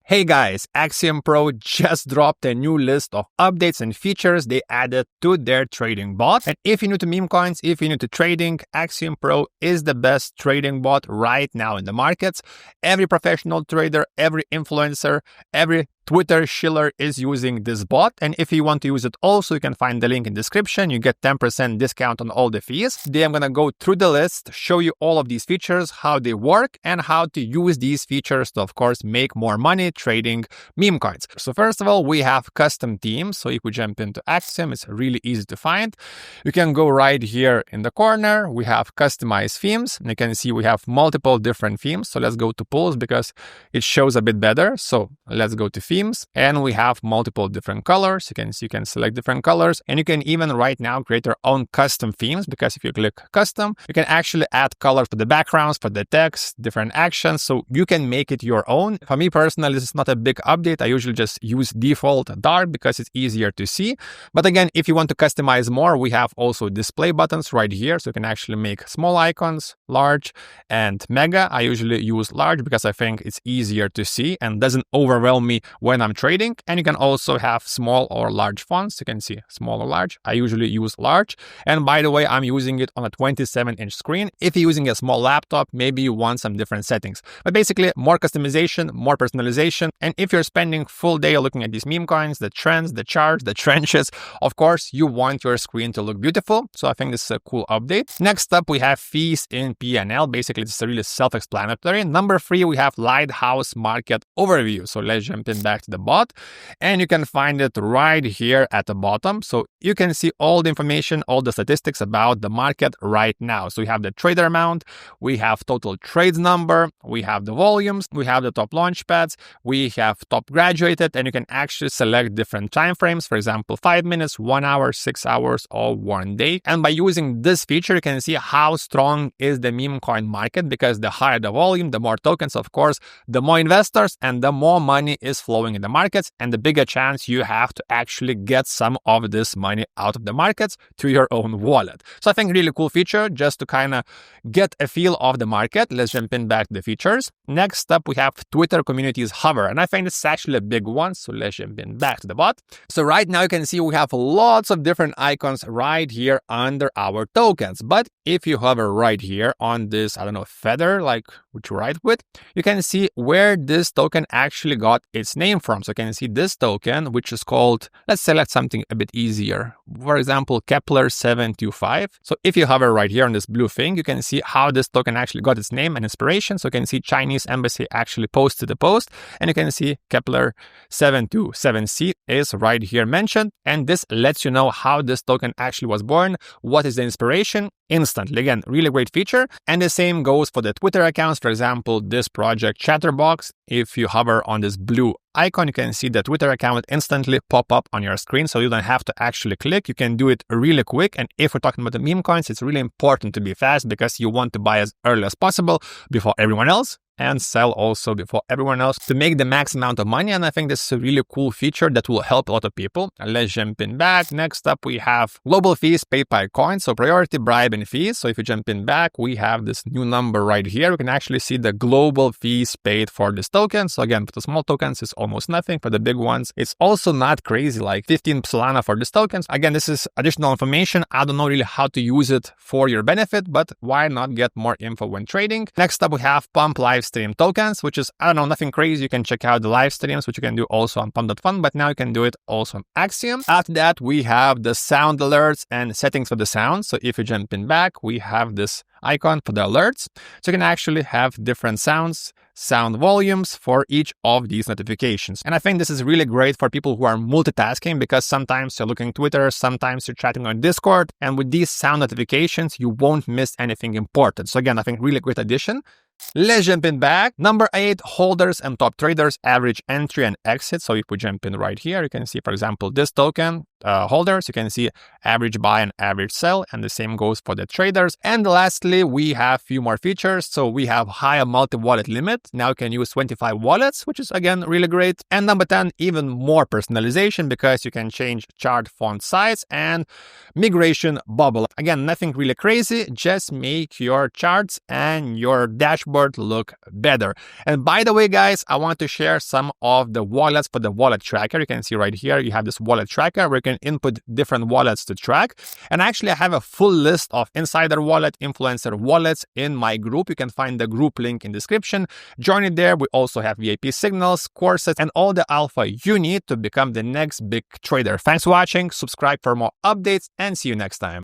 Hey guys, Axiom Pro just dropped a new list of updates and features they added to their trading bot. And if you're new to meme coins, if you're new to trading, Axiom Pro is the best trading bot right now in the markets. Every professional trader, every influencer, every Twitter shiller is using this bot. And if you want to use it also, you can find the link in the description. You get 10% discount on all the fees. Today I'm going to go through the list, show you all of these features, how they work, and how to use these features to, of course, make more money trading meme coins. So first of all, we have custom themes. So if we jump into Axiom, it's really easy to find. You can go right here in the corner. We have customized themes. And you can see we have multiple different themes. So let's go to pools because it shows a bit better. So let's go to themes. And we have multiple different colors. You can see you can select different colors, and you can even right now create your own custom themes, because if you click custom, you can actually add colors for the backgrounds, for the text, different actions, so you can make it your own. For me personally, this is not a big update. I usually just use default dark because it's easier to see. But again, if you want to customize more, we have also display buttons right here, so you can actually make small icons, large, and mega. I usually use large because I think it's easier to see and doesn't overwhelm me when I'm trading. And you can also have small or large fonts. You can see small or large. I usually use large. And by the way, I'm using it on a 27-inch screen. If you're using a small laptop, maybe you want some different settings. But basically, more customization, more personalization. And if you're spending full day looking at these meme coins, the trends, the charts, the trenches, of course, you want your screen to look beautiful. So I think this is a cool update. Next up, we have fees in P&L. Basically, it's really self-explanatory. Number 3, we have Lighthouse Market Overview. So let's jump in back to the bot, and you can find it right here at the bottom. So you can see all the information, all the statistics about the market right now. So we have the trader amount, we have total trades number, we have the volumes, we have the top launch pads, we have top graduated, and you can actually select different time frames. For example, 5 minutes, 1 hour, 6 hours, or 1 day. And by using this feature, you can see how strong is the meme coin market, because the higher the volume, the more tokens, of course, the more investors and the more money is flowing in the markets, and the bigger chance you have to actually get some of this money out of the markets to your own wallet. So I think really cool feature just to kind of get a feel of the market. Let's jump in back to the features. Next up, we have Twitter communities hover, and I think this is actually a big one. So let's jump in back to the bot. So right now you can see we have lots of different icons right here under our tokens. But if you hover right here on this, I don't know, feather, like which you write with, you can see where this token actually got its name from. So you can see this token, which is called, let's select something a bit easier. For example, Kepler 725. So if you hover right here on this blue thing, you can see how this token actually got its name and inspiration. So you can see Chinese embassy actually posted the post, and you can see Kepler 727c is right here mentioned. And this lets you know how this token actually was born, what is the inspiration, instantly. Again, really great feature. And the same goes for the Twitter accounts. For example, this project Chatterbox, if you hover on this blue icon, you can see the Twitter account instantly pop up on your screen, so you don't have to actually click. You can do it really quick. And if we're talking about the meme coins, it's really important to be fast, because you want to buy as early as possible before everyone else, and sell also before everyone else to make the max amount of money. And I think this is a really cool feature that will help a lot of people. And let's jump in back. Next up, we have global fees paid by coins. So priority, bribe, and fees. So if you jump in back, we have this new number right here. We can actually see the global fees paid for this token. So again, for the small tokens, it's almost nothing. For the big ones, it's also not crazy, like 15 Solana for this tokens. Again, this is additional information. I don't know really how to use it for your benefit, but why not get more info when trading? Next up, we have pump Livestream Tokens, which is, I don't know, nothing crazy. You can check out the live streams, which you can do also on pump.fun, but now you can do it also on Axiom. After that, we have the sound alerts and settings for the sound. So if you jump in back, we have this icon for the alerts. So you can actually have different sounds, sound volumes for each of these notifications. And I think this is really great for people who are multitasking, because sometimes you're looking at Twitter, sometimes you're chatting on Discord, and with these sound notifications, you won't miss anything important. So again, I think really great addition. Let's jump in back. Number 8, holders and top traders, average entry and exit. So if we jump in right here, you can see, for example, this token, holders, you can see average buy and average sell, and the same goes for the traders. And lastly, we have a few more features. So we have higher multi-wallet limit. Now you can use 25 wallets, which is again really great. And number 10, even more personalization, because you can change chart font size and migration bubble. Again, nothing really crazy, just make your charts and your dashboard dashboard look better. And by the way, guys, I want to share some of the wallets for the wallet tracker. You can see right here, you have this wallet tracker where you can input different wallets to track. And actually, I have a full list of insider wallet, influencer wallets in my group. You can find the group link in the description. Join it there. We also have VIP signals, courses, and all the alpha you need to become the next big trader. Thanks for watching. Subscribe for more updates and see you next time.